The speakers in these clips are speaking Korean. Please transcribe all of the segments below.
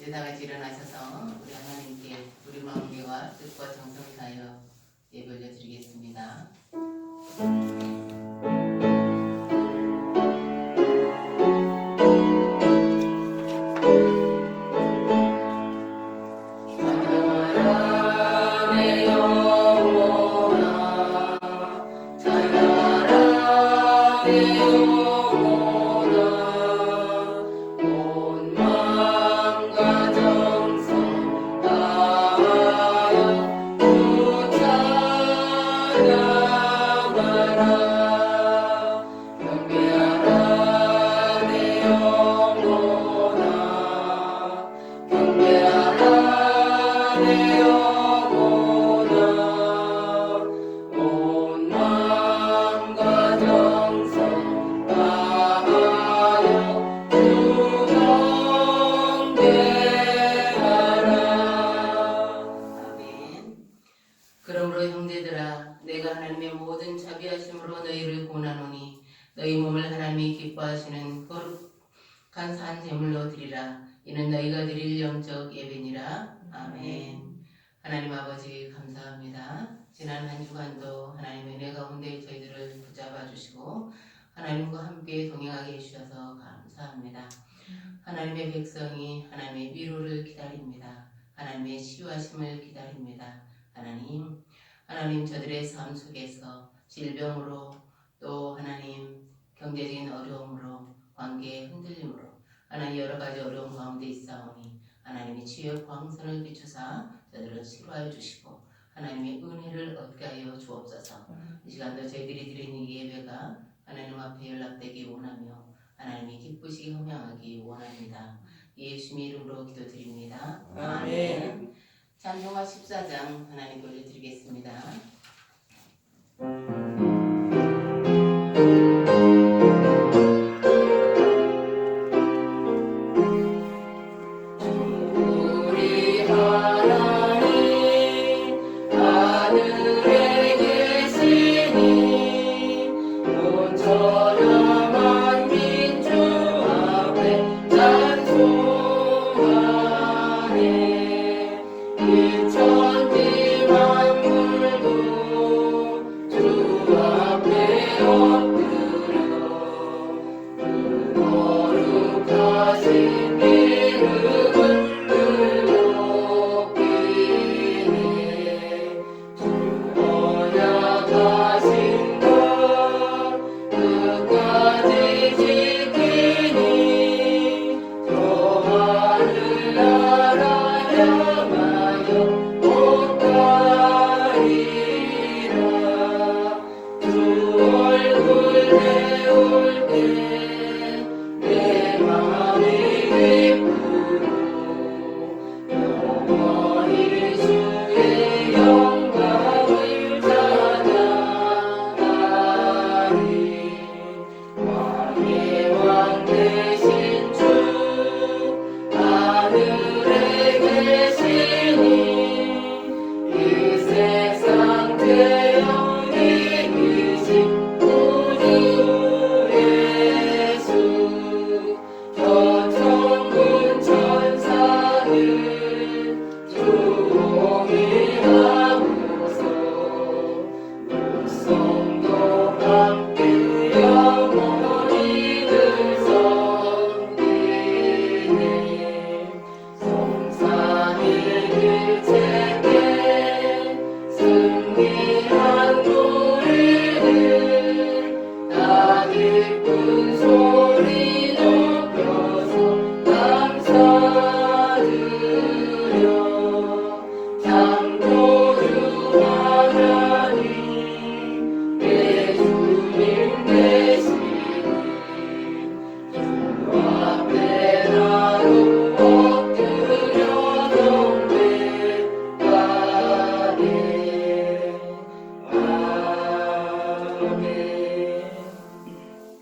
이제 다 같이 일어나셔서 우리 하나님께 우리 마음과 뜻과 정성을 다하여 예배 올려드리겠습니다. 그러므로 형제들아 내가 하나님의 모든 자비하심으로 너희를 권하노니 너희 몸을 하나님이 기뻐하시는 거룩한 산 제물로 드리라. 이는 너희가 드릴 영적 예배니라. 아멘. 하나님 아버지 감사합니다. 지난 한 주간도 하나님의 은혜 가운데 저희들을 붙잡아 주시고 하나님과 함께 동행하게 해주셔서 감사합니다. 하나님의 백성이 하나님의 위로를 기다립니다. 하나님의 치유하심을 기다립니다. 하나님 저들의 삶 속에서 질병으로 또 하나님 경제적인 어려움으로 관계의 흔들림으로 하나님 여러 가지 어려움 가운데 있사오니 하나님이 치유의 광선을 비추사 저들을 치료하여 주시고 하나님의 은혜를 얻게 하여 주옵소서. 이 시간도 저희들이 드리는 이 예배가 하나님 앞에 연락되기 원하며 하나님이 기쁘시게 허명하기 원합니다. 예수님의 이름으로 기도드립니다. 아멘. 찬송가 14장 하나님 올려드리겠습니다.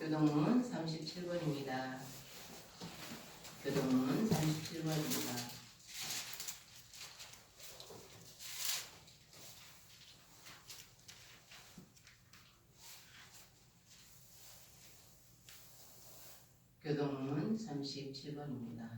교동문 37번입니다. 교동문 37번입니다. 교동문 37번입니다.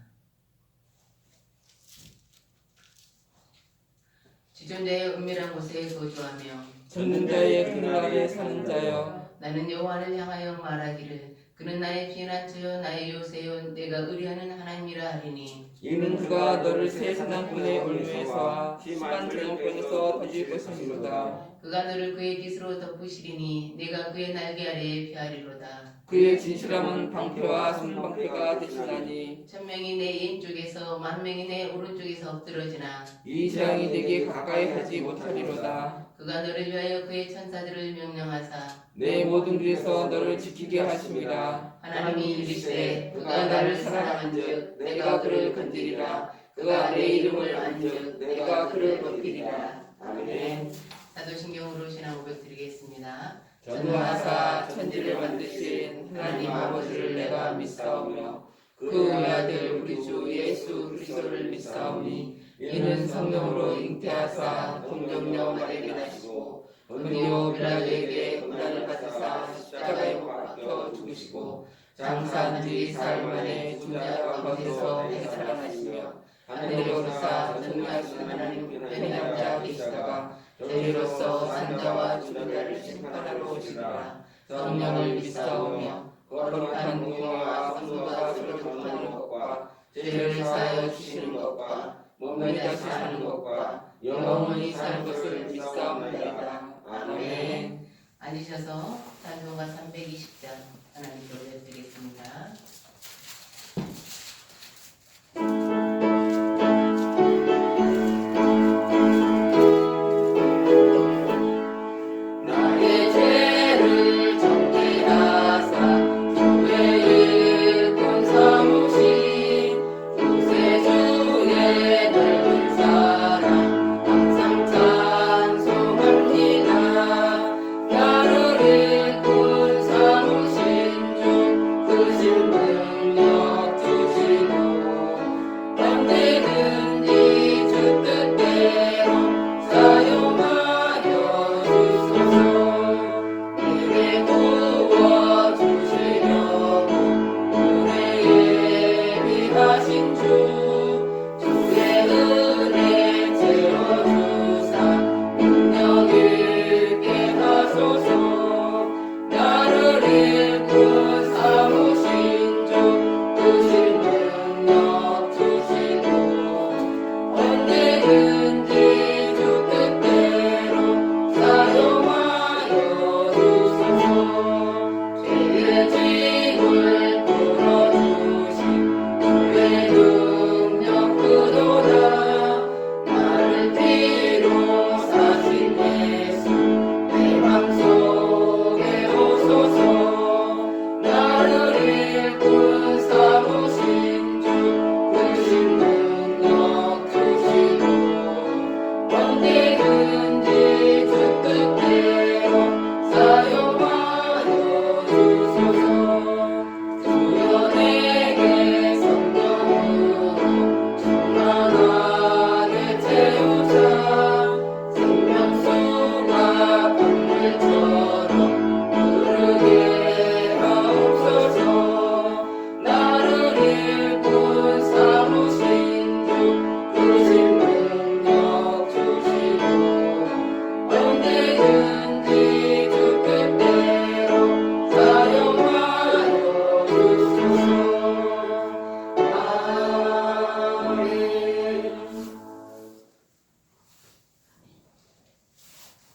죽은 자의 은밀한 곳에 거주하며 죽는 자의 그늘 아래 사는 자여, 나는 여호와를 향하여 말하기를 그는 나의 피난처요 나의 요새요 내가 의뢰하는 하나님이라 하리니 이는 그가 너를 새 사냥꾼의 올무에서와 심한 전염병에서 건질 것이니로다. 그가 너를 그의 깃으로 덮으시리니 내가 그의 날개 아래에 피하리로다. 그의 진실함은 방패와 손방패가 되시나니 천명이 내 왼쪽에서 만명이 내 오른쪽에서 엎드러지나 이 재앙이 내게 가까이 하지 못하리로다. 그가 너를 위하여 그의 천사들을 명령하사 내 모든 길에서 너를 지키게 하심이라. 하나님이 이르시되 그가 나를 사랑한즉 내가 그를 건지리라. 그가 내 이름을 안즉 내가 그를 높이리라. 아멘. 사도신경으로 신앙 고백 드리겠습니다. 전능하사 천지를 만드신 하나님 아버지를 내가 믿사오며 그 아들 우리 주 예수 그리스도를 믿사오니 이는 성령으로 잉태하사 동정녀 마리아에게 나시고 본디오 빌라도에게 고난을 받으사 십자가에 못 박혀 죽으시고 장사한 지 사흘 만에 죽은 자 가운데서 살아나시며 하늘에 오르사 전능하신 하나님 편에 앉아 계시다가 저희로서 산자와 죽은 자를 심판하러 오시리라. 성령을 믿사오며 거룩한 공예와 성도가 서로 교통하는 것과 죄를 사하여 주시는 것과 몸이 다시 사는 것과 영원히 사는 것을 믿사옵나이다. 아멘. 앉으셔서 찬송가 320장 하나님께 올려드리겠습니다.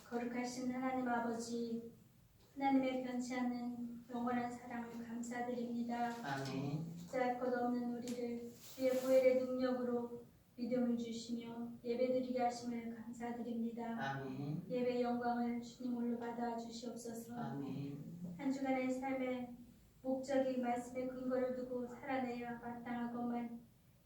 거룩하신 하나님 아버지, 하나님의 변치 않는 영원한 사랑을 감사드립니다. 아멘. 짤 것 없는 우리를 주의 보혈의 능력으로 믿음을 주시며 예배드리게 하심을 감사드립니다. 아멘. 예배 영광을 주님 홀로 받아 주시옵소서. 아멘. 한 주간의 삶의 목적이 말씀의 근거를 두고 살아내야 마땅하고만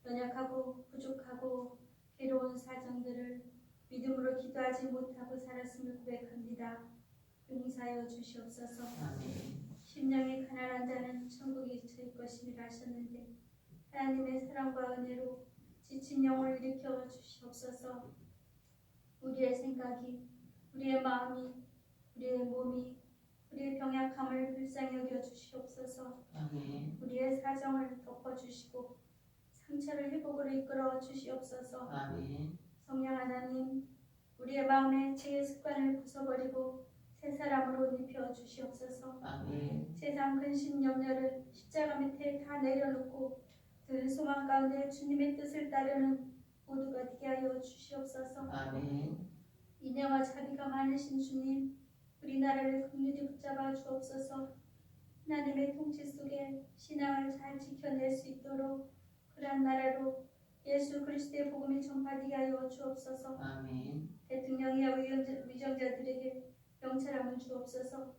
연약하고 부족하고 괴로운 사정들을 믿음으로 기도하지 못하고 살았음을 고백합니다. 용서하여 주시옵소서. 아멘. 심령이 가난한 자는 천국이 저희 것임이라 하셨는데 하나님의 사랑과 은혜로 지친 영혼을 일으켜 주시옵소서. 우리의 생각이, 우리의 마음이, 우리의 몸이, 우리의 병약함을 불쌍히 여겨 주시옵소서. 아멘. 우리의 사정을 덮어주시고 상처를 회복으로 이끌어 주시옵소서. 아멘. 성령 하나님, 우리의 마음에 죄의 습관을 부숴버리고 새 사람으로 입혀 주시옵소서. 아멘. 세상 근심 염려를 십자가 밑에 다 내려놓고 늘 소망 가운데 주님의 뜻을 따르는 모두가 되게 하여 주시옵소서. 아멘. 인애와 자비가 많으신 주님, 우리나라를 긍휼히 붙잡아 주옵소서. 하나님의 통치 속에 신앙을 잘 지켜낼 수 있도록 그러한 나라로 예수 그리스도의 복음이 전파되게 하여 주옵소서. 아멘. 대통령이야 위정자들에게 명철함을 주옵소서.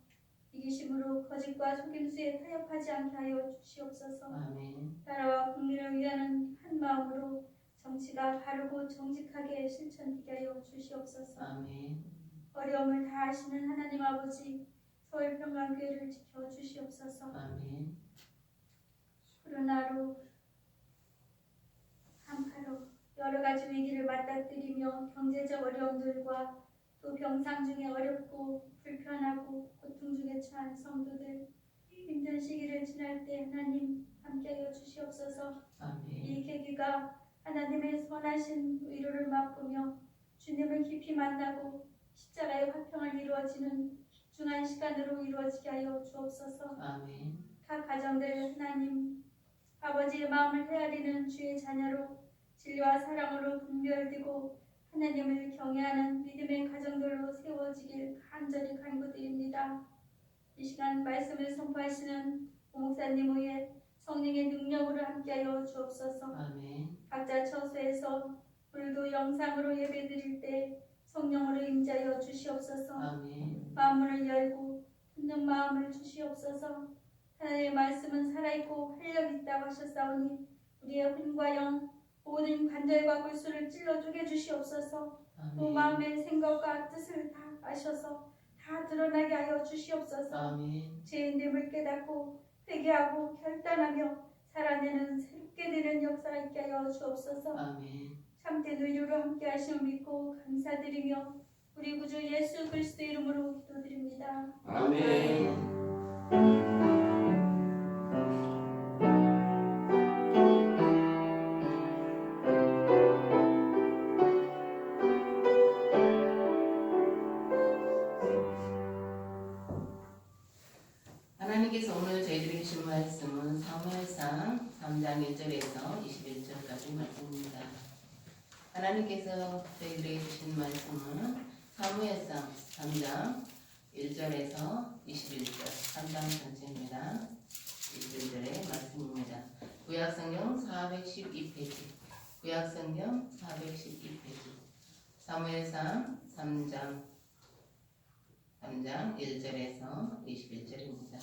이기심으로 거짓과 속임수에 타협하지 않게 하여 주시옵소서. 아멘. 나라와 국민을 위하는 한 마음으로 정치가 바르고 정직하게 실천되게 하여 주시옵소서. 아멘. 어려움을 다하시는 하나님 아버지, 서울평강교회를 지켜주시옵소서. 아멘. 코로나로 한파로 여러 가지 위기를 맞닥뜨리며 경제적 어려움들과 또 병상 중에 어렵고 불편하고 고통 중에 처한 성도들, 힘든 시기를 지날 때 하나님 함께하여 주시옵소서. 아멘. 이 계기가 하나님의 선하신 위로를 맛보며 주님을 깊이 만나고 십자가의 화평을 이루어지는 중한 시간으로 이루어지게 하여 주옵소서. 아멘. 각 가정들 하나님 아버지의 마음을 헤아리는 주의 자녀로 진리와 사랑으로 분별되고 하나님을 경외하는 믿음의 가정들로 세워지길 간절히 간구드립니다. 이 시간 말씀을 선포하시는 목사님 위에 성령의 능력으로 함께하여 주옵소서. 아멘. 각자 처소에서 오늘도 영상으로 예배드릴 때 성령으로 임재하여 주시옵소서. 아멘. 마음문을 열고 듣는 마음을 주시옵소서. 하나님의 말씀은 살아있고 활력 있다고 하셨사오니 우리의魂과 영 모든 관절과 골수를 찔러 쪼개 주시옵소서. 또 아멘. 마음의 생각과 뜻을 다 아셔서 다 드러나게 하여 주시옵소서. 아멘. 죄인됨을 깨닫고 회개하고 결단하며 살아내는 새롭게 되는 역사가 있게 하여 주옵소서. 아멘. 참된 의료로 함께 하심을 믿고 감사드리며 우리 구주 예수 그리스도의 이름으로 기도드립니다. 아멘. 하나님께서 오늘 저희들에게 주신 말씀은 사무엘상 3장 1절에서 21절까지 말씀입니다. 하나님께서 저희들에게 주신 말씀은 사무엘상 3장 1절에서 21절 3장 전체입니다. 21절의 말씀입니다. 구약성경 412페이지 구약성경 412페이지 사무엘상 3장 1절에서 21절입니다.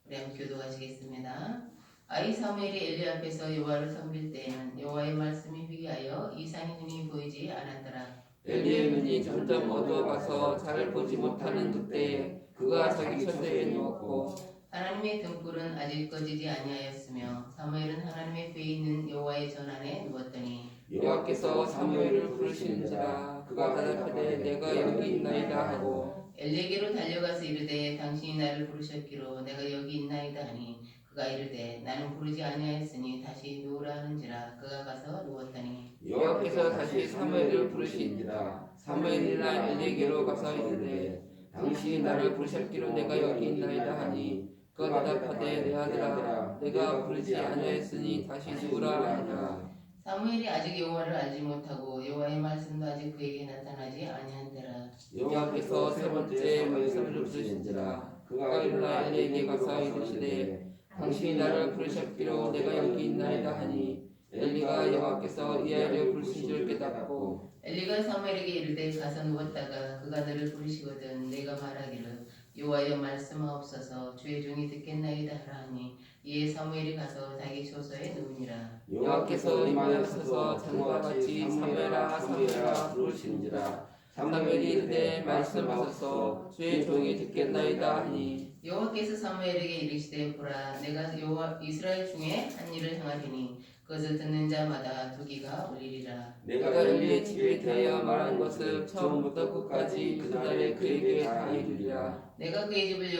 우리 한번 교도하시겠습니다. 아이 사무엘이 엘리 앞에서 여호와를 섬길 때에는 여호와의 말씀이 희귀하여 이상의 눈이 보이지 않았더라. 엘리의 눈이 점점 어두워가서 잘 보지 못하는 그때에 그가 자기 처소에 누웠고 하나님의 등불은 아직 꺼지지 아니하였으며 사무엘은 하나님의 궤에 있는 여호와의 전 안에 누웠더니 여호와께서 사무엘을 부르시는지라 그가 대답하되 내가 여기 있나이다 하고 엘리에게로 달려가서 이르되 당신이 나를 부르셨기로 내가 여기 있나이다 하니 그가 이르되 나는 부르지 아니하였으니 다시 누우라 하는지라 그가 가서 누웠더니 여호와께서 다시 사무엘을 부르시니라. 사무엘이나 엘리에게로 가서 이르되 당신이 나를 부르셨기로 내가 여기 있나이다 하니 그가 대답하되 내 아들아 내가 부르지 아니하였으니 다시 누우라 하니라. 사무엘이 아직 여호와를 알지 못하고 여호와의 말씀도 아직 그에게 나타나지 아니한데라. 여호와께서 세 번째 말씀을 부르신지라. 그가 일어나 엘리에게 가서 이르시되 당신이 나를 부르셨기로 내가 여기 있나이다 하니 엘리가 여호와께서 이 아이를 부르신 줄 깨닫고 엘리가 사무엘에게 이르되 가서 누웠다가 그가 너를 부르시거든 내가 말하기를 여호와여 말씀하옵소서 주의 종이 듣겠나이다 하니 이에 사무엘이 가서 자기 처소에 누우니라. 여호와께서 임하여서서 전과 같이 사무엘아 사무엘아 부르시는지라. 사무엘이 이르되 말씀하소서 주의 종이 듣겠나이다 하니 여호와께서 사무엘에게 이르시되 보라 내가 여호와 이스라엘 중에 한 일을 행하리니 그것을 듣는 자마다 두기가 울리리라. 내가 엘리의 집에 대하여 말한 것을 처음부터 끝까지 그날에 그에게 다 이루리라. 내가 그의 집을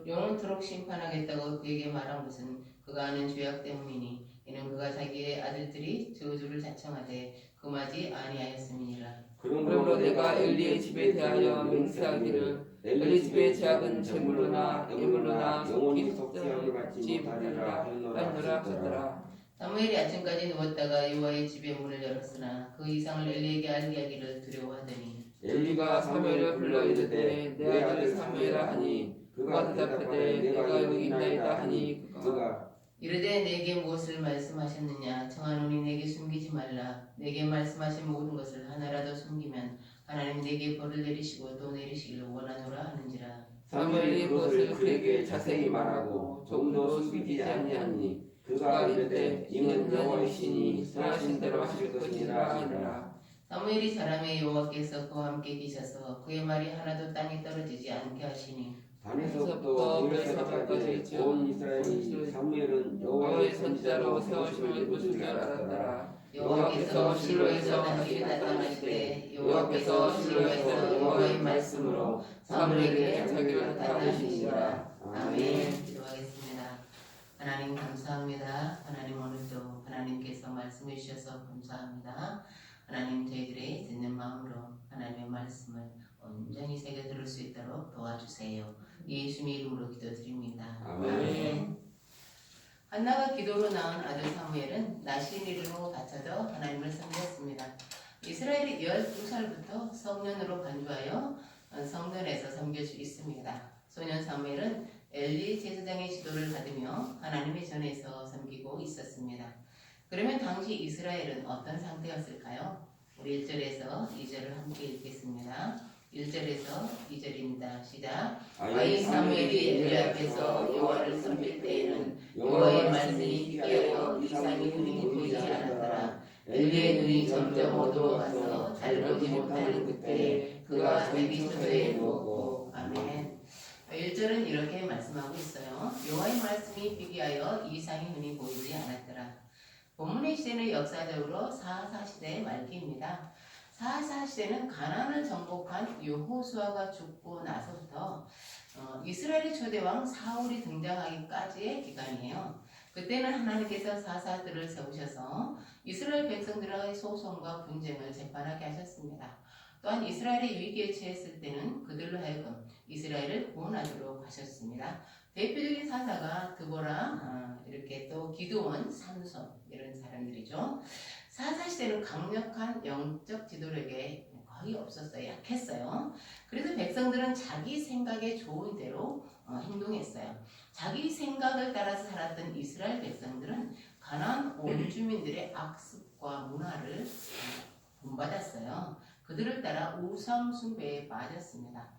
영원토록 심판하겠다고 그에게 말한 것은 그가 하는 죄악 때문이니 이는 그가 자기의 아들들이 저주를 자청하되 금하지 아니하였음이니라. 그러므로 내가 엘리의 집에 대하여 맹세하기를 엘리 집의 죄악은 제물로나 예물로나 속히 속죄함을 받지 못하리라 하느라 하더라. 사무엘이 아침까지 누웠다가 여호와의 집의 문을 열었으나 그 이상을 엘리에게 알게 하기를 두려워하더니 엘리가 사무엘을 불러 이르되 내 아들 사무엘아 하니 그가 대답하되 내가 여기 있나이다 하니 그가 이르되 내게 무엇을 말씀하셨느냐 청하노니 내게 숨기지 말라. 내게 말씀하신 모든 것을 하나라도 숨기면 하나님 내게 벌을 내리시고 또 내리시기를 원하노라 하는지라. 사무엘이 그것을 그에게 자세히 말하고 조금도 숨기지 아니하니 그가 이르되 이는 여호와의 신이 선하신 대로 하실 것이니라 하니라. 사무엘이 사람의 여호와께서 그와 함께 계셔서 그의 말이 하나도 땅에 떨어지지 않게 하시니 단에서부터 베르사바까지 온 이스라엘이 사무엘은 여호와의 선지자로 세우심을 묻을 줄 알았더라. 여호와께서 실로에서 다시게 나타나시되 여호와께서 실로에서 여호와의 말씀으로 사무엘에게 자기를 나타나시니라. 아멘. 기도하겠습니다. 하나님 감사합니다. 하나님 오늘도 하나님께서 말씀해 주셔서 감사합니다. 하나님 저희들의 듣는 마음으로 하나님의 말씀을 온전히 새겨 들을 수 있도록 도와주세요. 예수님의 이름으로 기도드립니다. 아멘. 한나가 기도로 낳은 아들 사무엘은 나신 이름으로 바쳐져 하나님을 섬겼습니다. 이스라엘이 12살부터 성년으로 간주하여 성전에서 섬길 수 있습니다. 소년 사무엘은 엘리 제사장의 지도를 받으며 하나님의 전에서 섬기고 있었습니다. 그러면 당시 이스라엘은 어떤 상태였을까요? 우리 1절에서 2절을 함께 읽겠습니다. 1절에서 2절입니다. 시작. 아이 사무엘이 엘리 앞에서 여호와를 섬길 때에는 여호와의 말씀이 희귀하여 이상이 눈이 보이지 않았더라. 엘리의 눈이 점점 어두워가서 잘 보지 못하는 그때에 그가 자기 처소에 누웠고. 아멘. 1절은 이렇게 말씀하고 있어요. 여호와의 말씀이 희귀하여 이상이 눈이 보이지 않았더라. 본문의 시대는 역사적으로 사사 시대의 말기입니다. 사사 시대는 가나안을 정복한 여호수아가 죽고 나서부터 이스라엘의 초대왕 사울이 등장하기까지의 기간이에요. 그때는 하나님께서 사사들을 세우셔서 이스라엘 백성들의 소송과 분쟁을 재판하게 하셨습니다. 또한 이스라엘의 위기에 처했을 때는 그들로 하여금 이스라엘을 구원하도록 하셨습니다. 대표적인 사사가 드보라, 이렇게 또 기드온, 삼손 이런 사람들이죠. 사사 시대는 강력한 영적 지도력에 거의 없었어요. 약했어요. 그래서 백성들은 자기 생각에 좋은 대로 행동했어요. 자기 생각을 따라서 살았던 이스라엘 백성들은 가나안 온 주민들의 악습과 문화를 본받았어요. 그들을 따라 우상 숭배에 빠졌습니다.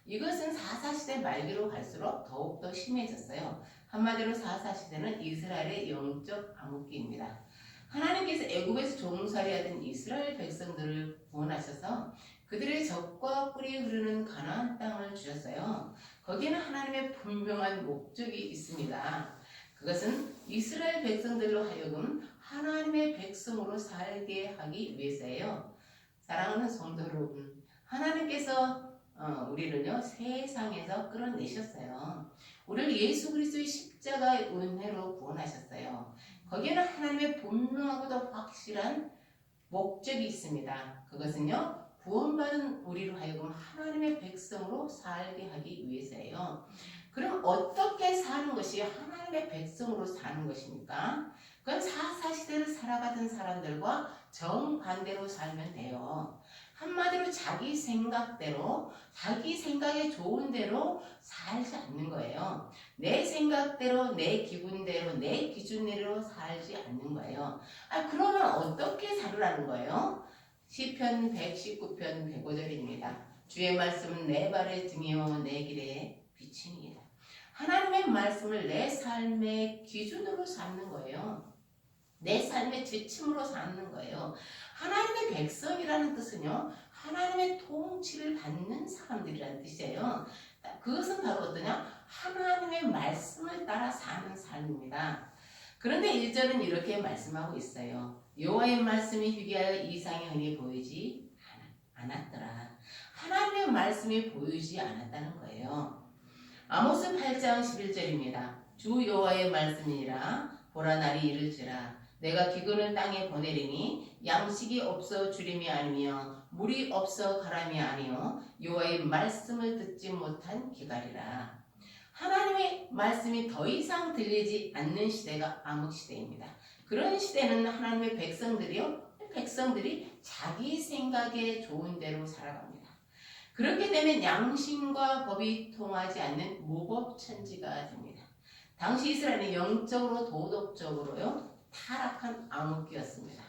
이것은 사사시대 말기로 갈수록 더욱더 심해졌어요. 한마디로 사사시대는 이스라엘의 영적 암흑기입니다. 하나님께서 애굽에서 종살이하던 이스라엘 백성들을 구원하셔서 그들의 적과 꿀이 흐르는 가나안 땅을 주셨어요. 거기에는 하나님의 분명한 목적이 있습니다. 그것은 이스라엘 백성들로 하여금 하나님의 백성으로 살게 하기 위해서예요. 사랑하는 성도 여러분, 하나님께서 우리를요 세상에서 끌어내셨어요. 우리를 예수 그리스도의 십자가의 은혜로 구원하셨어요. 거기에는 하나님의 분명하고도 확실한 목적이 있습니다. 그것은요 구원받은 우리로 하여금 하나님의 백성으로 살게 하기 위해서예요. 그럼 어떻게 사는 것이 하나님의 백성으로 사는 것입니까? 그건 사사시대를 살아가던 사람들과 정반대로 살면 돼요. 한마디로 자기 생각대로, 자기 생각에 좋은 대로 살지 않는 거예요. 내 생각대로, 내 기분대로, 내 기준대로 살지 않는 거예요. 그러면 어떻게 살으라는 거예요? 시편 119편 105절입니다. 주의 말씀은 내 발의 등이요 내 길의 빛이니이다. 하나님의 말씀을 내 삶의 기준으로 삼는 거예요. 내 삶의 지침으로 삼는 거예요. 하나님의 백성이라는 뜻은요, 하나님의 통치를 받는 사람들이라는 뜻이에요. 그것은 바로 어떠냐? 하나님의 말씀을 따라 사는 삶입니다. 그런데 1절은 이렇게 말씀하고 있어요. 여호와의 말씀이 희귀하여 이상이 흔히 보이지 않았더라. 하나님의 말씀이 보이지 않았다는 거예요. 아모스 8장 11절입니다. 주 여호와의 말씀이니라. 보라 날이 이를지라. 내가 기근을 땅에 보내리니 양식이 없어 주림이 아니며 물이 없어 가람이 아니요 여호와의 말씀을 듣지 못한 기갈이라. 하나님의 말씀이 더 이상 들리지 않는 시대가 암흑 시대입니다. 그런 시대는 하나님의 백성들이 자기 생각에 좋은 대로 살아갑니다. 그렇게 되면 양심과 법이 통하지 않는 무법천지가 됩니다. 당시 이스라엘은 영적으로 도덕적으로요 타락한 암흑기였습니다.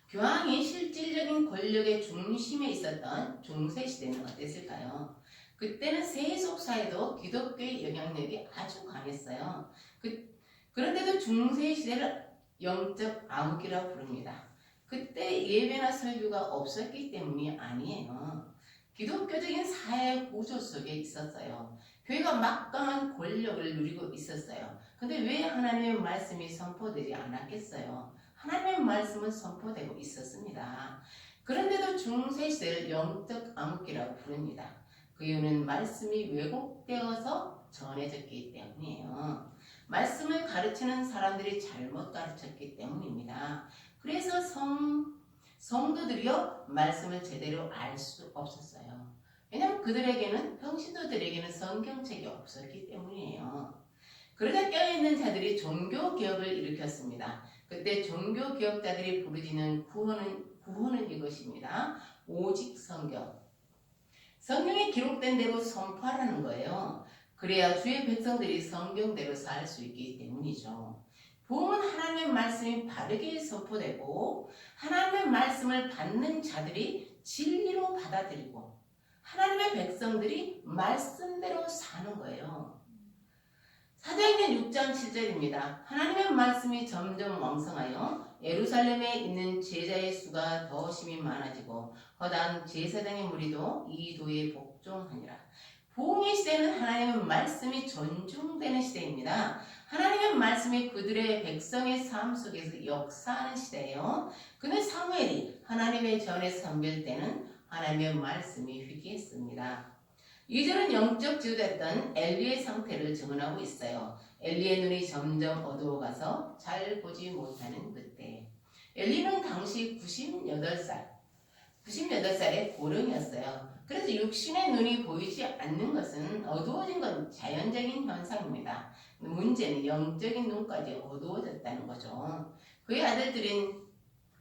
교황이 실질적인 권력의 중심에 있었던 중세시대는 어땠을까요? 그때는 세속사에도 기독교의 영향력이 아주 강했어요. 그런데도 중세시대를 영적 암흑기라 부릅니다. 그때 예배나 설교가 없었기 때문이 아니에요. 기독교적인 사회 구조 속에 있었어요. 교회가 막강한 권력을 누리고 있었어요. 근데 왜 하나님의 말씀이 선포되지 않았겠어요? 하나님의 말씀은 선포되고 있었습니다. 그런데도 중세시대를 영적 암흑기라고 부릅니다. 그 이유는 말씀이 왜곡되어서 전해졌기 때문이에요. 말씀을 가르치는 사람들이 잘못 가르쳤기 때문입니다. 그래서 성도들이요 말씀을 제대로 알 수 없었어요. 왜냐하면 그들에게는 평신도들에게는 성경책이 없었기 때문이에요. 그러다 깨어있는 자들이 종교개혁을 일으켰습니다. 그때 종교개혁자들이 부르짖는 구원은 이것입니다. 오직 성경. 성경에 기록된 대로 선포하라는 거예요. 그래야 주의 백성들이 성경대로 살 수 있기 때문이죠. 복음은 하나님의 말씀이 바르게 선포되고 하나님의 말씀을 받는 자들이 진리로 받아들이고 하나님의 백성들이 말씀대로 사는 거예요. 사도행전 6장 7절입니다. 하나님의 말씀이 점점 왕성하여 예루살렘에 있는 제자의 수가 더 심히 많아지고 허다한 제사장의 무리도 이 도에 복종하니라. 부흥의 시대는 하나님의 말씀이 존중되는 시대입니다. 하나님의 말씀이 그들의 백성의 삶 속에서 역사하는 시대예요. 그는 사무엘이 하나님의 전에 섬길 때는 하나님의 말씀이 희귀했습니다. 2절은 영적 지도됐던 엘리의 상태를 증언하고 있어요. 엘리의 눈이 점점 어두워가서 잘 보지 못하는 그때. 엘리는 당시 98살의 고령이었어요. 그래서 육신의 눈이 보이지 않는 것은 어두워진 건 자연적인 현상입니다. 문제는 영적인 눈까지 어두워졌다는 거죠. 그의 아들들인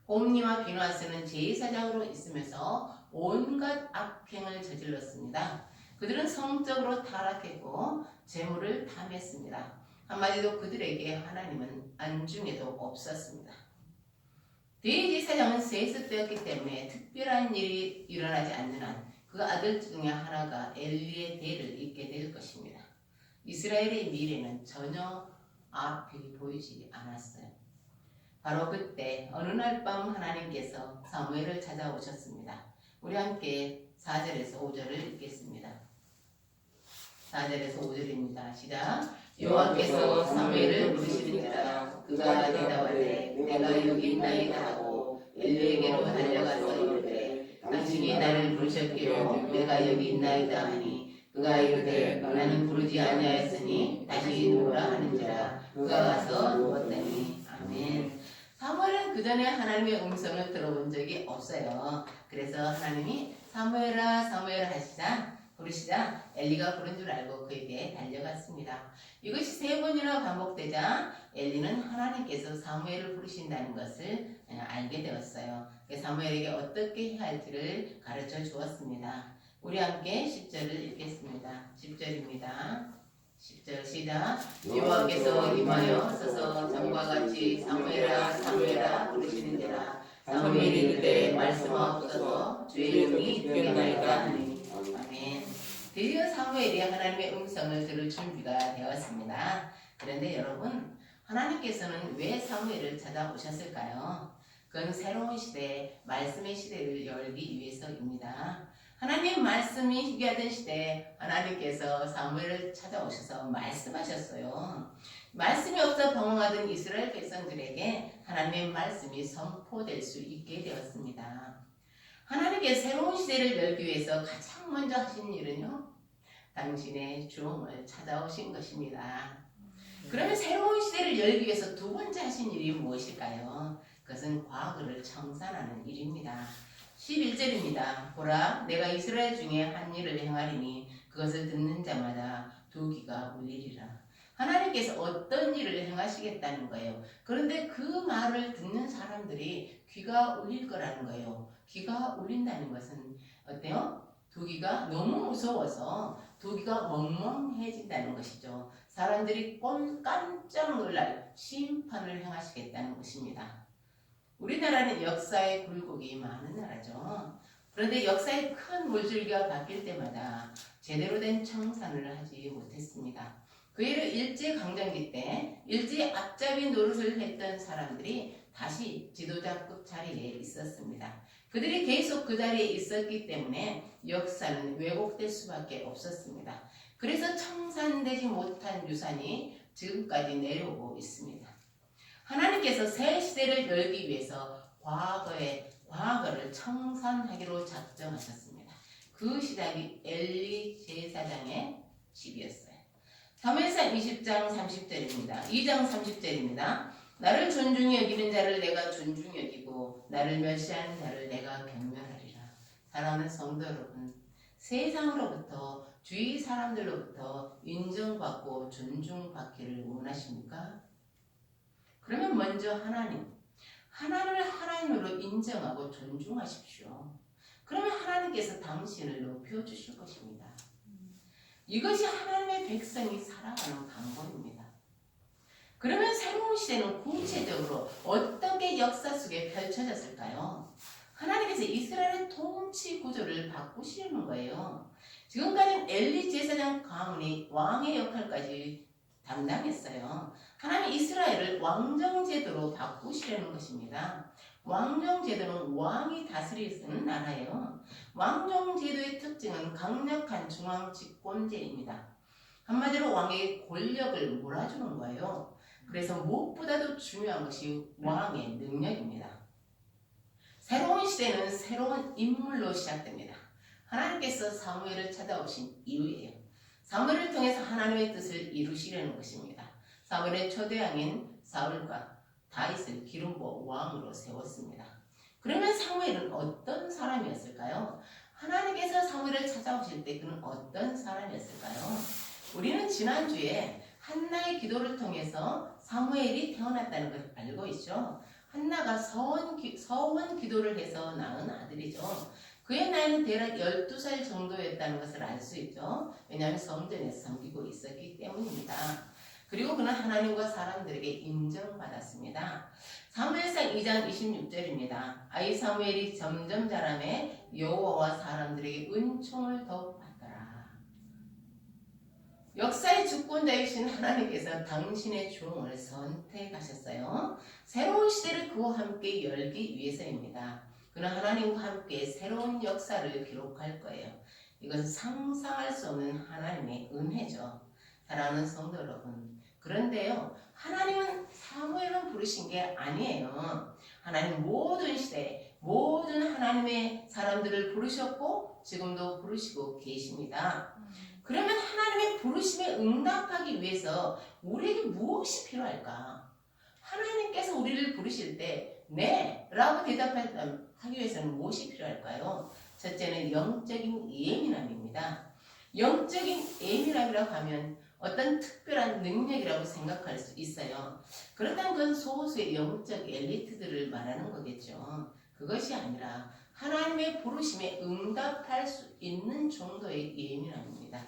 홈니와 비누아스는 제사장으로 있으면서 온갖 악행을 저질렀습니다. 그들은 성적으로 타락했고 재물을 탐했습니다. 한마디로 그들에게 하나님은 안중에도 없었습니다. 대제사장은 세습되었기 때문에 특별한 일이 일어나지 않는 한 그 아들 중에 하나가 엘리의 대를 잇게 될 것입니다. 이스라엘의 미래는 전혀 앞이 보이지 않았어요. 바로 그때 어느 날 밤 하나님께서 사무엘을 찾아오셨습니다. 우리 함께 4절에서 5절을 읽겠습니다. 4절에서 5절입니다. 시작. 여호와께서 사무엘을 부르시니라. 그가 대답하되 내가 여기 있나이다 하고 엘리에게로 달려가서 이르되 당신이 나를 부르셨기로 내가 여기 있나이다 하니 그가 이르되 나는 부르지 아니하였으니 다시 누구라 하는지라. 그가 가서 누웠더니 아멘. 사무엘은 그 전에 하나님의 음성을 들어본 적이 없어요. 그래서 하나님이 사무엘아 사무엘아 부르시자 엘리가 부른 줄 알고 그에게 달려갔습니다. 이것이 3번이나 반복되자 엘리는 하나님께서 사무엘을 부르신다는 것을 알게 되었어요. 사무엘에게 어떻게 해야 할지를 가르쳐 주었습니다. 우리 함께 10절을 읽겠습니다. 10절입니다. 10절 시작. 여호와께서 임하여 서서 전과 같이 사무엘아 사무엘아 부르시는지라. 사무엘이 이르되 말씀 없어서 주의 영이 뛰어나이다 하니 아멘. 드디어 사무엘이 하나님의 음성을 들을 준비가 되었습니다. 그런데 여러분, 하나님께서는 왜 사무엘을 찾아오셨을까요? 그건 새로운 시대, 말씀의 시대를 열기 위해서입니다. 하나님의 말씀이 희귀하던 시대에 하나님께서 사무엘을 찾아오셔서 말씀하셨어요. 말씀이 없어 방황하던 이스라엘 백성들에게 하나님의 말씀이 선포될 수 있게 되었습니다. 하나님께 새로운 시대를 열기 위해서 가장 먼저 하신 일은요, 당신의 종을 찾아오신 것입니다. 그러면 새로운 시대를 열기 위해서 두 번째 하신 일이 무엇일까요? 그것은 과거를 청산하는 일입니다. 11절입니다. 보라, 내가 이스라엘 중에 한 일을 행하리니 그것을 듣는 자마다 두 귀가 울리리라. 하나님께서 어떤 일을 행하시겠다는 거예요. 그런데 그 말을 듣는 사람들이 귀가 울릴 거라는 거예요. 귀가 울린다는 것은 어때요? 두 귀가 너무 무서워서 두 귀가 멍멍해진다는 것이죠. 사람들이 깜짝 놀랄 심판을 행하시겠다는 것입니다. 우리나라는 역사의 굴곡이 많은 나라죠. 그런데 역사의 큰 물줄기가 바뀔 때마다 제대로 된 청산을 하지 못했습니다. 그 예로 일제강점기 때 일제 앞잡이 노릇을 했던 사람들이 다시 지도자급 자리에 있었습니다. 그들이 계속 그 자리에 있었기 때문에 역사는 왜곡될 수밖에 없었습니다. 그래서 청산되지 못한 유산이 지금까지 내려오고 있습니다. 하나님께서 새 시대를 열기 위해서 과거를 청산하기로 작정하셨습니다. 그 시작이 엘리 제사장의 집이었어요. 사무엘상 20장 30절입니다. 2장 30절입니다. 나를 존중히 여기는 자를 내가 존중히 여기고 나를 멸시하는 자를 내가 경멸하리라. 사랑하는 성도 여러분, 세상으로부터 주위 사람들로부터 인정받고 존중받기를 원하십니까? 그러면 먼저 하나님을 하나님으로 인정하고 존중하십시오. 그러면 하나님께서 당신을 높여주실 것입니다. 이것이 하나님의 백성이 살아가는 방법입니다. 그러면 새로운 시대는 구체적으로 어떻게 역사 속에 펼쳐졌을까요? 하나님께서 이스라엘의 통치 구조를 바꾸시는 거예요. 지금까지는 엘리 제사장 가문이 왕의 역할까지 담당했어요. 하나님 이스라엘을 왕정제도로 바꾸시려는 것입니다. 왕정제도는 왕이 다스리는 나라예요. 왕정제도의 특징은 강력한 중앙 집권제입니다. 한마디로 왕의 권력을 몰아주는 거예요. 그래서 무엇보다도 중요한 것이 왕의 능력입니다. 새로운 시대는 새로운 인물로 시작됩니다. 하나님께서 사무엘을 찾아오신 이유예요. 사무엘을 통해서 하나님의 뜻을 이루시려는 것입니다. 사무엘의 초대왕인 사울과 다윗을 기름부어 왕으로 세웠습니다. 그러면 사무엘은 어떤 사람이었을까요? 하나님께서 사무엘을 찾아오실 때 그는 어떤 사람이었을까요? 우리는 지난주에 한나의 기도를 통해서 사무엘이 태어났다는 것을 알고 있죠. 한나가 서원 기도를 해서 낳은 아들이죠. 그의 나이는 대략 12살 정도였다는 것을 알 수 있죠. 왜냐하면 성전에서 섬기고 있었기 때문입니다. 그리고 그는 하나님과 사람들에게 인정받았습니다. 사무엘상 2장 26절입니다. 아이 사무엘이 점점 자라매 여호와와 사람들에게 은총을 더욱 받더라. 역사의 주권자이신 하나님께서 당신의 종을 선택하셨어요. 새로운 시대를 그와 함께 열기 위해서입니다. 그는 하나님과 함께 새로운 역사를 기록할 거예요. 이것은 상상할 수 없는 하나님의 은혜죠. 사랑하는 성도 여러분, 그런데요, 하나님은 사무엘만 부르신 게 아니에요. 하나님 모든 시대, 모든 하나님의 사람들을 부르셨고 지금도 부르시고 계십니다. 그러면 하나님의 부르심에 응답하기 위해서 우리에게 무엇이 필요할까? 하나님께서 우리를 부르실 때 네 라고 대답하기 위해서는 무엇이 필요할까요? 첫째는 영적인 예민함입니다. 영적인 예민함이라고 하면 어떤 특별한 능력이라고 생각할 수 있어요. 그렇다면 그건 소수의 영적 엘리트들을 말하는 거겠죠. 그것이 아니라 하나님의 부르심에 응답할 수 있는 정도의 예민함입니다.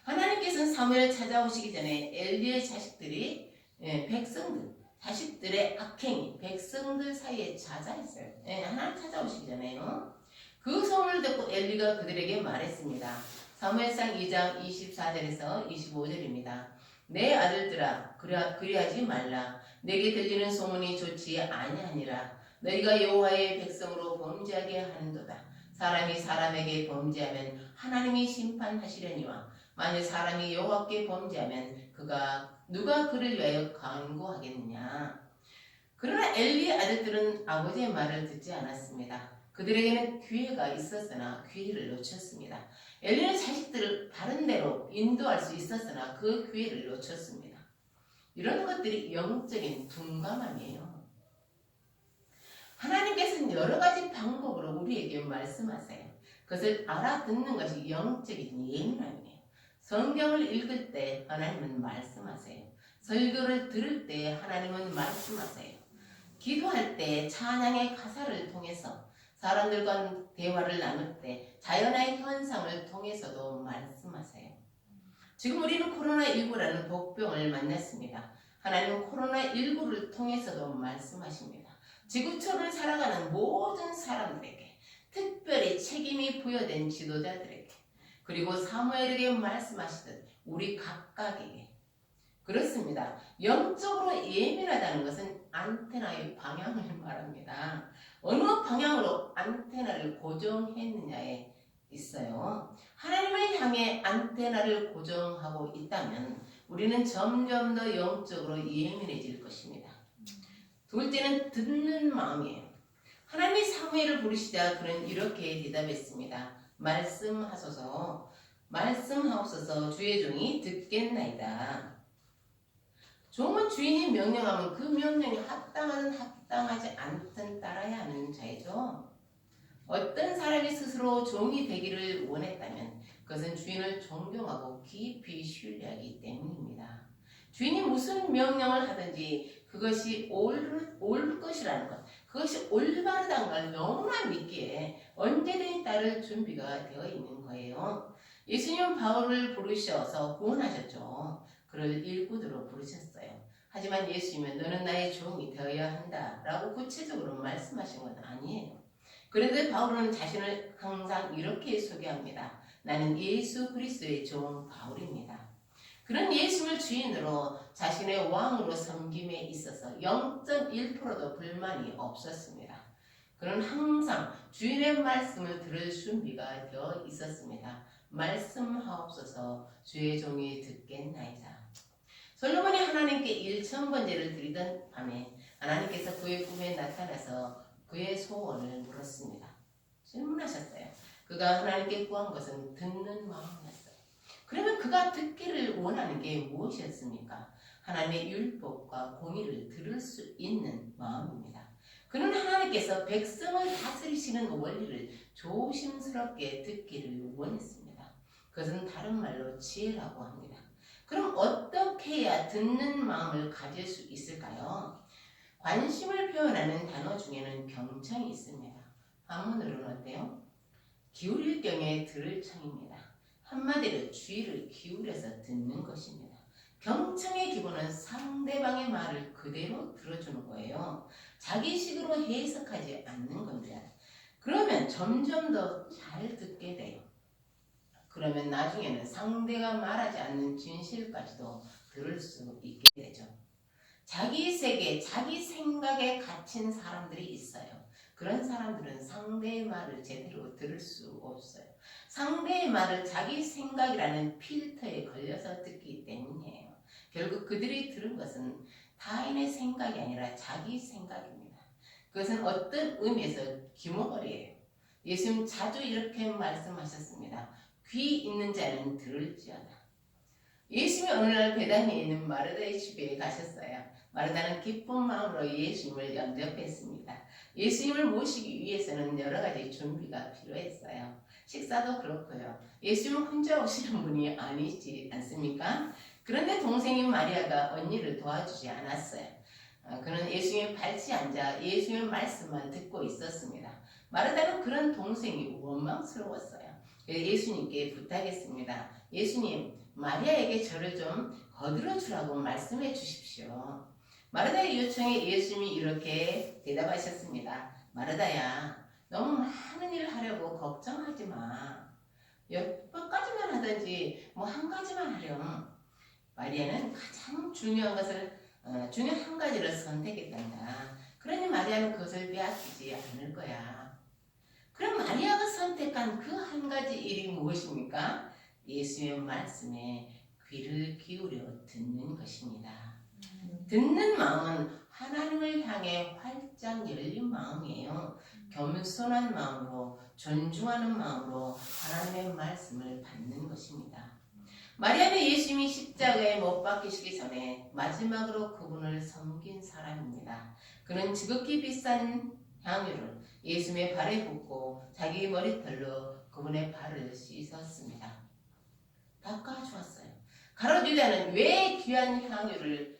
하나님께서는 사무엘을 찾아오시기 전에 엘리의 자식들이 자식들의 악행이 백성들 사이에 자자했어요. 하나님 찾아오시기 전에요. 그 소문을 듣고 엘리가 그들에게 말했습니다. 사무엘상 2장 24절에서 25절입니다. 내 아들들아, 그리하지 말라. 내게 들리는 소문이 좋지 아니하니라. 너희가 여호와의 백성으로 범죄하게 하는도다. 사람이 사람에게 범죄하면 하나님이 심판하시려니와 만일 사람이 여호와께 범죄하면 그가 누가 그를 위하여 간구하겠느냐. 그러나 엘리의 아들들은 아버지의 말을 듣지 않았습니다. 그들에게는 기회가 있었으나 기회를 놓쳤습니다. 엘리는 자식들을 바른 대로 인도할 수 있었으나 그 기회를 놓쳤습니다. 이런 것들이 영적인 둔감함이에요. 하나님께서는 여러 가지 방법으로 우리에게 말씀하세요. 그것을 알아듣는 것이 영적인 예민함이에요. 성경을 읽을 때 하나님은 말씀하세요. 설교를 들을 때 하나님은 말씀하세요. 기도할 때 찬양의 가사를 통해서 사람들과 대화를 나눌 때 자연의 현상을 통해서도 말씀하세요. 지금 우리는 코로나19라는 복병을 만났습니다. 하나님은 코로나19를 통해서도 말씀하십니다. 지구촌을 살아가는 모든 사람들에게, 특별히 책임이 부여된 지도자들에게, 그리고 사무엘에게 말씀하시듯 우리 각각에게. 그렇습니다. 영적으로 예민하다는 것은 안테나의 방향을 말합니다. 어느 방향으로 안테나를 고정했느냐에 있어요. 하나님을 향해 안테나를 고정하고 있다면 우리는 점점 더 영적으로 예민해질 것입니다. 둘째는 듣는 마음이에요. 하나님이 사무엘을 부르시자 그는 이렇게 대답했습니다. 말씀하소서 주의 종이 듣겠나이다. 종은 주인이 명령하면 그 명령이 합당하든 합당하지 않든 따라야 하는 자이죠. 어떤 사람이 스스로 종이 되기를 원했다면 그것은 주인을 존경하고 깊이 신뢰하기 때문입니다. 주인이 무슨 명령을 하든지 그것이 올 것이라는 것, 그것이 올바르다는 걸 너무나 믿기에 언제든지 따를 준비가 되어 있는 거예요. 예수님은 바울을 부르셔서 구원하셨죠. 그를 일꾼으로 부르셨어요. 하지만 예수님은 너는 나의 종이 되어야 한다 라고 구체적으로 말씀하신 건 아니에요. 그런데 바울은 자신을 항상 이렇게 소개합니다. 나는 예수 그리스도의 종 바울입니다. 그는 예수를 주인으로 자신의 왕으로 섬김에 있어서 0.1%도 불만이 없었습니다. 그는 항상 주인의 말씀을 들을 준비가 되어 있었습니다. 말씀하옵소서 주의 종이 듣겠나이다. 솔로몬이 하나님께 1000번제를 드리던 밤에 하나님께서 그의 꿈에 나타나서 그의 소원을 물었습니다. 질문하셨어요. 그가 하나님께 구한 것은 듣는 마음이었어요. 그러면 그가 듣기를 원하는 게 무엇이었습니까? 하나님의 율법과 공의를 들을 수 있는 마음입니다. 그는 하나님께서 백성을 다스리시는 원리를 조심스럽게 듣기를 원했습니다. 그것은 다른 말로 지혜라고 합니다. 그럼 어떻게 해야 듣는 마음을 가질 수 있을까요? 관심을 표현하는 단어 중에는 경청이 있습니다. 한문으로는 어때요? 기울일 경에 들을 청입니다. 한마디로 주의를 기울여서 듣는 것입니다. 경청의 기본은 상대방의 말을 그대로 들어주는 거예요. 자기식으로 해석하지 않는 겁니다. 그러면 점점 더 잘 듣게 돼요. 그러면 나중에는 상대가 말하지 않는 진실까지도 들을 수 있게 되죠. 자기 세계, 자기 생각에 갇힌 사람들이 있어요. 그런 사람들은 상대의 말을 제대로 들을 수 없어요. 상대의 말을 자기 생각이라는 필터에 걸려서 듣기 때문이에요. 결국 그들이 들은 것은 타인의 생각이 아니라 자기 생각입니다. 그것은 어떤 의미에서 기모거리예요. 예수님 자주 이렇게 말씀하셨습니다. 귀 있는 자는 들을지어다. 예수님이 어느 날 베다니에 있는 마르다의 집에 가셨어요. 마르다는 기쁜 마음으로 예수님을 영접했습니다. 예수님을 모시기 위해서는 여러 가지 준비가 필요했어요. 식사도 그렇고요. 예수님은 혼자 오시는 분이 아니지 않습니까? 그런데 동생인 마리아가 언니를 도와주지 않았어요. 그는 예수님의 발치에 앉아 예수님의 말씀만 듣고 있었습니다. 마르다는 그런 동생이 원망스러웠어요. 예수님께 부탁했습니다. 예수님, 마리아에게 저를 좀 거들어 주라고 말씀해 주십시오. 마르다의 요청에 예수님이 이렇게 대답하셨습니다. 마르다야, 너무 많은 일을 하려고 걱정하지 마. 10번까지만 하든지 한 가지만 하렴. 마리아는 가장 중요한 중요한 한 가지를 선택했단다. 그러니 마리아는 그것을 빼앗기지 않을 거야. 그럼 마리아가 선택한 그 한 가지 일이 무엇입니까? 예수의 말씀에 귀를 기울여 듣는 것입니다. 듣는 마음은 하나님을 향해 활짝 열린 마음이에요. 겸손한 마음으로, 존중하는 마음으로 하나님의 말씀을 받는 것입니다. 마리아는 예수님이 십자가에 못 박히시기 전에 마지막으로 그분을 섬긴 사람입니다. 그는 지극히 비싼 향유를 예수님의 발에 붓고 자기 머리털로 그분의 발을 씻었습니다. 닦아주었어요. 가룟 유다는 왜 귀한 향유를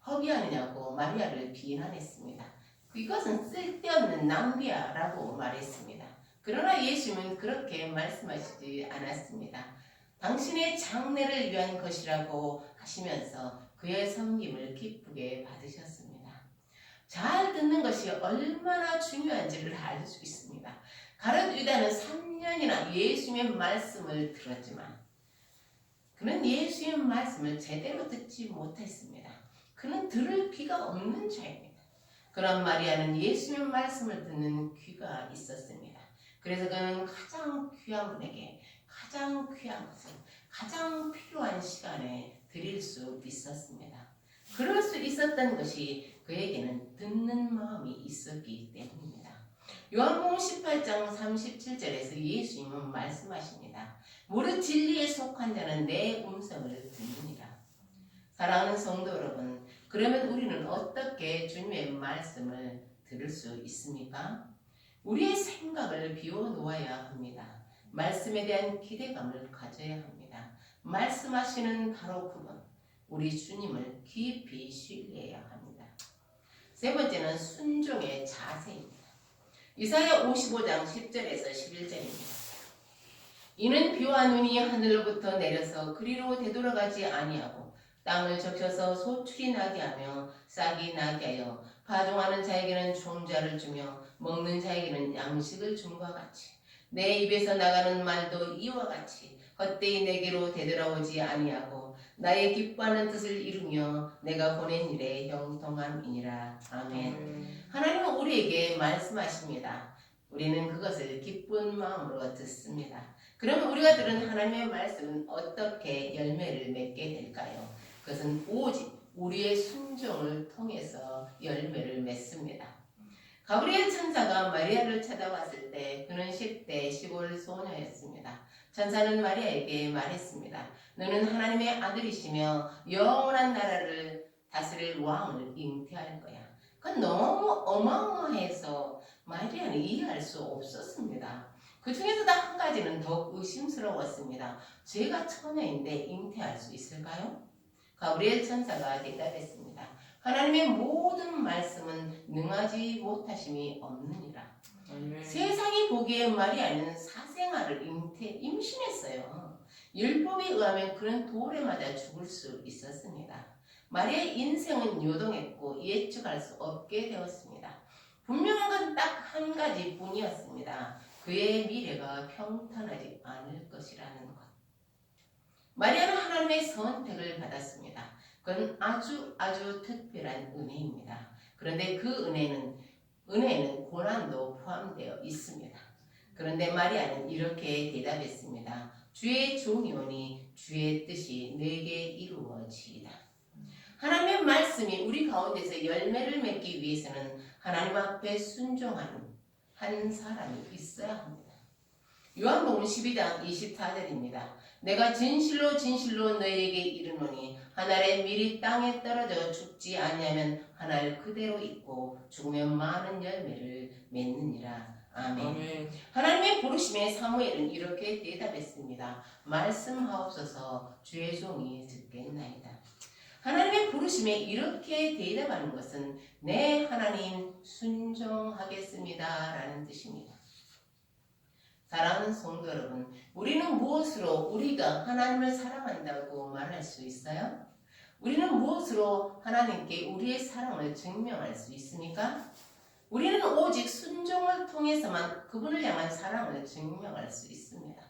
허비하느냐고 마리아를 비난했습니다. 이것은 쓸데없는 낭비야 라고 말했습니다. 그러나 예수님은 그렇게 말씀하시지 않았습니다. 당신의 장래를 위한 것이라고 하시면서 그의 섬김을 기쁘게 받으셨습니다. 잘 듣는 것이 얼마나 중요한지를 알 수 있습니다. 가룟 유다는 3년이나 예수님의 말씀을 들었지만 그는 예수님의 말씀을 제대로 듣지 못했습니다. 그는 들을 귀가 없는 자입니다. 그런 마리아는 예수님의 말씀을 듣는 귀가 있었습니다. 그래서 그는 가장 귀한 분에게 가장 귀한 것을 가장 필요한 시간에 드릴 수 있었습니다. 그럴 수 있었던 것이 그에게는 듣는 마음이 있었기 때문입니다. 요한복음 18장 37절에서 예수님은 말씀하십니다. 무릇 진리에 속한 자는 내 음성을 듣느니라. 사랑하는 성도 여러분, 그러면 우리는 어떻게 주님의 말씀을 들을 수 있습니까? 우리의 생각을 비워놓아야 합니다. 말씀에 대한 기대감을 가져야 합니다. 말씀하시는 바로 그분, 우리 주님을 깊이 신뢰해야 합니다. 세 번째는 순종의 자세입니다. 이사야 55장 10절에서 11절입니다. 이는 비와 눈이 하늘로부터 내려서 그리로 되돌아가지 아니하고 땅을 적셔서 소출이 나게 하며 싹이 나게 하여 파종하는 자에게는 종자를 주며 먹는 자에게는 양식을 줌과 같이 내 입에서 나가는 말도 이와 같이 헛되이 내게로 되돌아오지 아니하고 나의 기뻐하는 뜻을 이루며 내가 보낸 일에 형통함이니라. 아멘. 하나님은 우리에게 말씀하십니다. 우리는 그것을 기쁜 마음으로 듣습니다. 그러면 우리가 들은 하나님의 말씀은 어떻게 열매를 맺게 될까요? 그것은 오직 우리의 순종을 통해서 열매를 맺습니다. 가브리엘 천사가 마리아를 찾아왔을 때 그는 10대 시골 소녀였습니다. 천사는 마리아에게 말했습니다. 너는 하나님의 아들이시며 영원한 나라를 다스릴 왕을 잉태할 거야. 그건 너무 어마어마해서 마리아는 이해할 수 없었습니다. 그 중에서도 한 가지는 더욱 의심스러웠습니다. 제가 처녀인데 잉태할 수 있을까요? 가브리엘 천사가 대답했습니다. 하나님의 모든 말씀은 능하지 못하심이 없느니라. 세상이 보기에 마리아는 사생아를 임신했어요. 율법에 의하면 그는 돌에 맞아 죽을 수 있었습니다. 마리아의 인생은 요동했고 예측할 수 없게 되었습니다. 분명한 건 딱 한 가지 뿐이었습니다. 그의 미래가 평탄하지 않을 것이라는 것. 마리아는 하나님의 선택을 받았습니다. 그건 아주 특별한 은혜입니다. 그런데 그 은혜에는 고난도 포함되어 있습니다. 그런데 마리아는 이렇게 대답했습니다. 주의 종이오니 주의 뜻이 내게 이루어지이다. 하나님의 말씀이 우리 가운데서 열매를 맺기 위해서는 하나님 앞에 순종하는 한 사람이 있어야 합니다. 요한복음 12장 24절입니다. 내가 진실로 너희에게 이르노니 한 알의 밀이 땅에 떨어져 죽지 아니하면 한 알 그대로 있고 죽으면 많은 열매를 맺느니라. 아멘. 하나님의 부르심에 사무엘은 이렇게 대답했습니다. 말씀하옵소서 주의 종이 듣겠나이다. 하나님의 부르심에 이렇게 대답하는 것은 네 하나님 순종하겠습니다 라는 뜻입니다. 사랑하는 성도 여러분, 우리는 무엇으로 우리가 하나님을 사랑한다고 말할 수 있어요? 우리는 무엇으로 하나님께 우리의 사랑을 증명할 수 있습니까? 우리는 오직 순종을 통해서만 그분을 향한 사랑을 증명할 수 있습니다.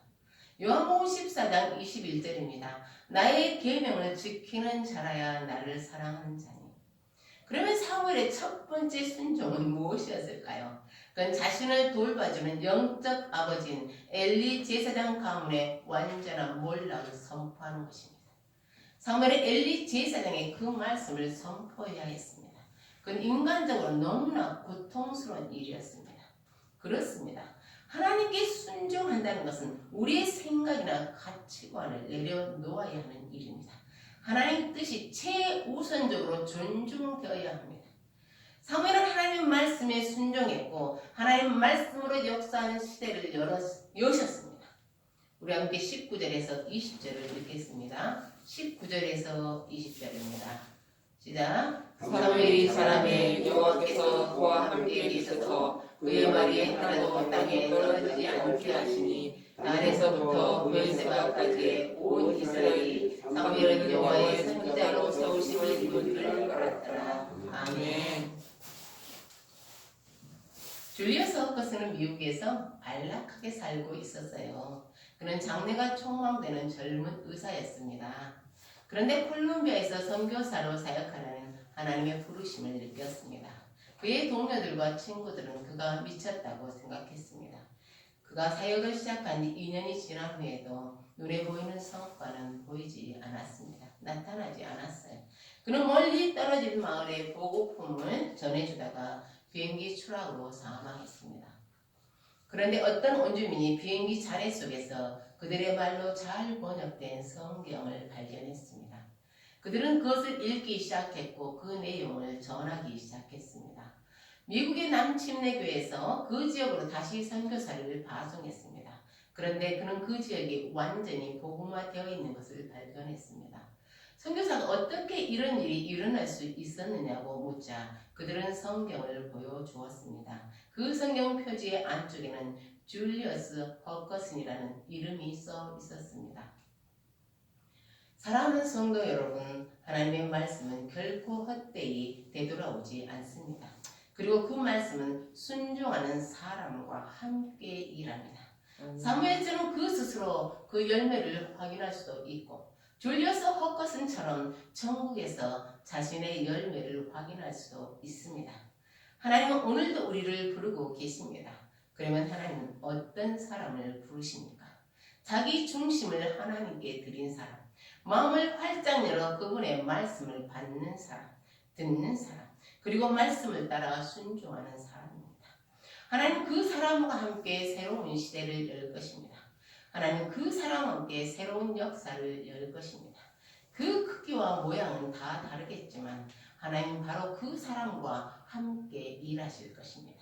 요한복음 14장 21절입니다. 나의 계명을 지키는 자라야 나를 사랑하는 자니. 그러면 사무엘의 첫 번째 순종은 무엇이었을까요? 그건 자신을 돌봐주는 영적 아버지인 엘리 제사장 가문의 완전한 몰락을 선포하는 것입니다. 사무엘은 엘리 제사장의 그 말씀을 선포해야 했습니다. 그건 인간적으로 너무나 고통스러운 일이었습니다. 그렇습니다. 하나님께 순종한다는 것은 우리의 생각이나 가치관을 내려놓아야 하는 일입니다. 하나님 뜻이 최우선적으로 존중되어야 합니다. 사무엘은 하나님 말씀에 순종했고 하나님 말씀으로 역사하는 시대를 여셨습니다. 우리 함께 19절에서 20절을 읽겠습니다. 19절에서 20절입니다. 시작. 사무엘이 사람의 여호와께서 그와 함께 계셔서 그의 말이 하나도 땅에 떨어지지 않게 하시니 단에서부터 브엘세바까지 온 이스라엘이 사무엘은 여호와의 선지자로 세우심을 입은 줄을 알았더라. 아멘. 줄리어스 허커스는 미국에서 안락하게 살고 있었어요. 그는 장래가 촉망되는 젊은 의사였습니다. 그런데 콜롬비아에서 선교사로 사역하라는 하나님의 부르심을 느꼈습니다. 그의 동료들과 친구들은 그가 미쳤다고 생각했습니다. 그가 사역을 시작한 지 2년이 지난 후에도 눈에 보이는 성과는 보이지 않았습니다. 나타나지 않았어요. 그는 멀리 떨어진 마을에 보고품을 전해주다가 비행기 추락으로 사망했습니다. 그런데 어떤 원주민이 비행기 잔해 속에서 그들의 말로 잘 번역된 성경을 발견했습니다. 그들은 그것을 읽기 시작했고 그 내용을 전하기 시작했습니다. 미국의 남침례교에서 그 지역으로 다시 선교사를 파송했습니다. 그런데 그는 그 지역이 완전히 복음화되어 있는 것을 발견했습니다. 선교사가 어떻게 이런 일이 일어날 수 있었느냐고 묻자 그들은 성경을 보여주었습니다. 그 성경 표지의 안쪽에는 줄리어스 허커슨이라는 이름이 써 있었습니다. 사랑하는 성도 여러분, 하나님의 말씀은 결코 헛되이 되돌아오지 않습니다. 그리고 그 말씀은 순종하는 사람과 함께 일합니다. 사무엘처럼 그 스스로 그 열매를 확인할 수도 있고 줄리어스 허커슨처럼 천국에서 자신의 열매를 확인할 수도 있습니다. 하나님은 오늘도 우리를 부르고 계십니다. 그러면 하나님은 어떤 사람을 부르십니까? 자기 중심을 하나님께 드린 사람, 마음을 활짝 열어 그분의 말씀을 받는 사람, 듣는 사람, 그리고 말씀을 따라 순종하는 사람입니다. 하나님 그 사람과 함께 새로운 시대를 열 것입니다. 하나님 그 사람과 함께 새로운 역사를 열 것입니다. 그 크기와 모양은 다 다르겠지만 하나님 바로 그 사람과 함께 일하실 것입니다.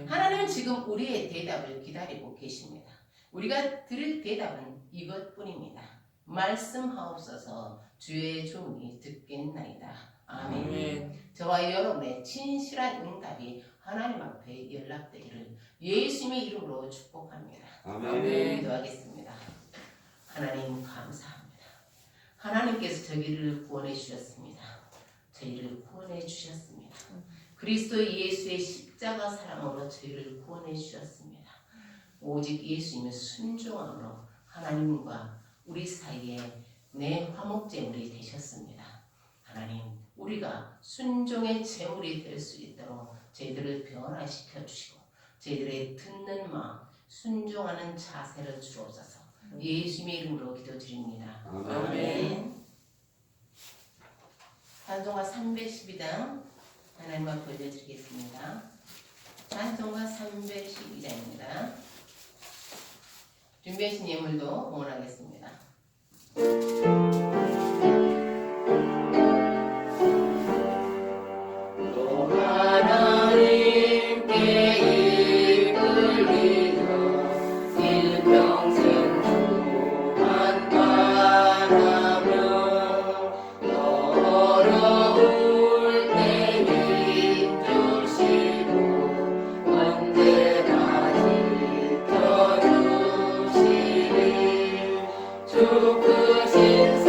하나님은 지금 우리의 대답을 기다리고 계십니다. 우리가 드릴 대답은 이것뿐입니다. 말씀하옵소서 주의 종이 듣겠나이다. 아멘. 저와 여러분의 진실한 응답이 하나님 앞에 연락되기를 예수님의 이름으로 축복합니다. 아멘. 기도하겠습니다. 하나님 감사합니다. 하나님께서 저희를 구원해 주셨습니다. 저희를 구원해 주셨습니다. 그리스도 예수의 십자가 사랑으로 저희를 구원해 주셨습니다. 오직 예수님의 순종함으로 하나님과 우리 사이에 내 화목제물이 되셨습니다. 하나님, 우리가 순종의 제물이 될 수 있도록 저희들을 변화시켜 주시고 저희들의 듣는 마음, 순종하는 자세를 주옵소서. 예수님의 이름으로 기도드립니다. 아멘. 찬송가 312장 하나님 앞에 올려드리겠습니다. 찬송가 312장입니다. 준비하신 예물도 응원하겠습니다. 주 크신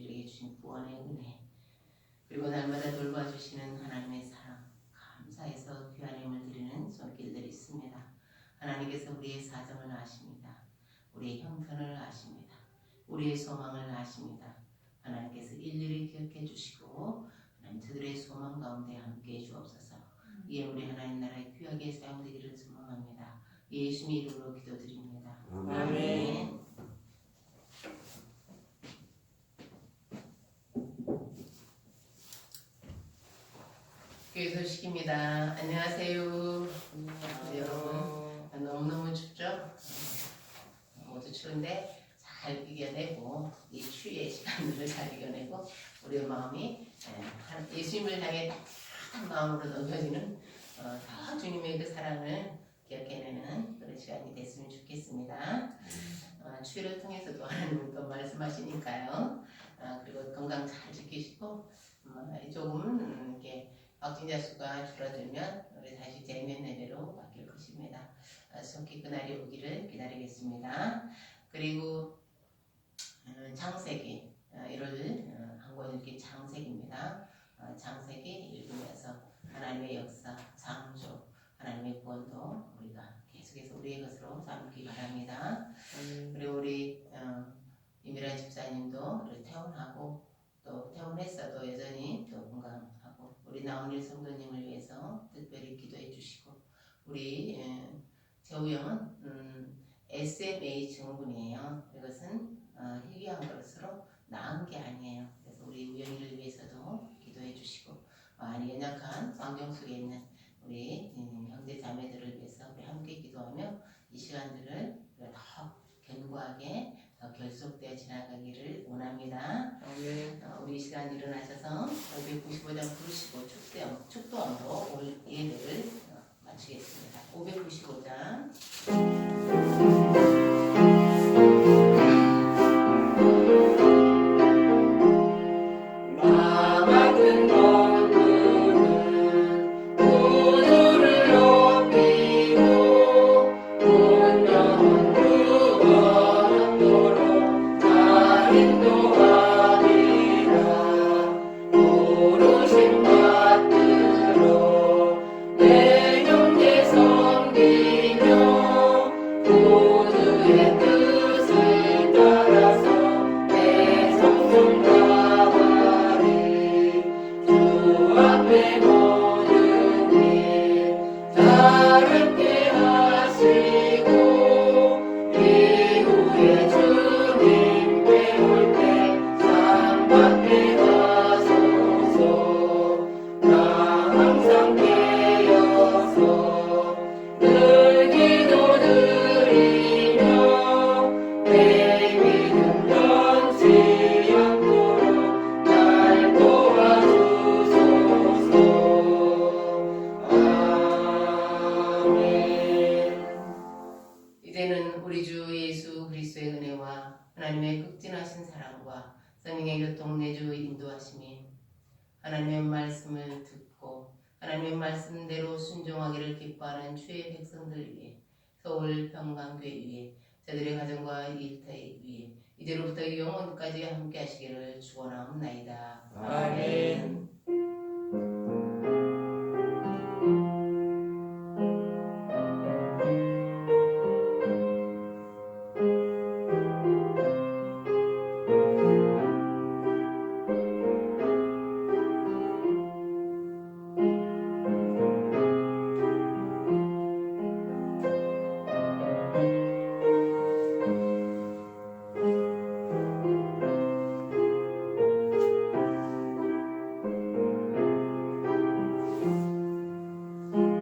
저희들에게 주신 구원의 은혜, 그리고 날마다 돌봐주시는 하나님의 사랑, 감사해서 귀한 힘을 드리는 손길들이 있습니다. 하나님께서 우리의 사정을 아십니다. 우리의 형편을 아십니다. 우리의 소망을 아십니다. 하나님께서 일일이 기억해 주시고 하나님 저들의 소망 가운데 함께해 주옵소서. 이에 우리 하나님 나라의 귀하게 사용되기를 소망합니다. 예수님의 이름으로 기도드립니다. 아멘. 교회 소식입니다. 안녕하세요. 여러분, 너무너무 춥죠? 모두 추운데 잘 이겨내고 이 추위의 시간들을 잘 이겨내고 우리의 마음이 예수님을 향해 따뜻한 마음으로 넘겨지는 더 주님의 그 사랑을 기억해내는 그런 시간이 됐으면 좋겠습니다. 추위를 통해서도 하나님은 또 말씀하시니까요. 그리고 건강 잘 지키시고 조금 이렇게 확진자 수가 줄어들면 우리 다시 재면 예배로 바뀔 것입니다. 속히 그날이 오기를 기다리겠습니다. 그리고 창세기 1월 한권 읽기 창세기입니다. 창세기 읽으면서 하나님의 역사, 창조, 하나님의 구원도 우리가 계속해서 우리의 것으로 삼기 바랍니다. 그리고 우리 이미란 집사님도 퇴원하고 또 퇴원했어도 여전히 또 건강하고 우리 나온일 성도님을 위해서 특별히 기도해 주시고 우리 재우 형은 SMA 증후군이에요. 이것은 희귀한 것으로 나은 게 아니에요. 그래서 우리 우영이를 위해서도 기도해 주시고 많이 연약한 환경 속에 있는 우리 형제 자매들을 위해서 우리 함께 기도하며 이 시간들을 더 견고하게 더 결속되어 지나가기를 원합니다. 아멘. 우리 이 시간 일어나셔서 595장 부르시고 축도함으로 오늘 예배를 마치겠습니다. 595장. 이제는 우리 주 예수 그리스도의 은혜와 하나님의 극진하신 사랑과 성령의 교통 내주 인도하심이 하나님의 말씀을 듣고 하나님의 말씀대로 순종하기를 기뻐하는 주의 백성들 위해 서울 평강교회 위해 저들의 가정과 일터에 위해 이제로부터 영원까지 함께 하시기를 축원하옵나이다. 아멘.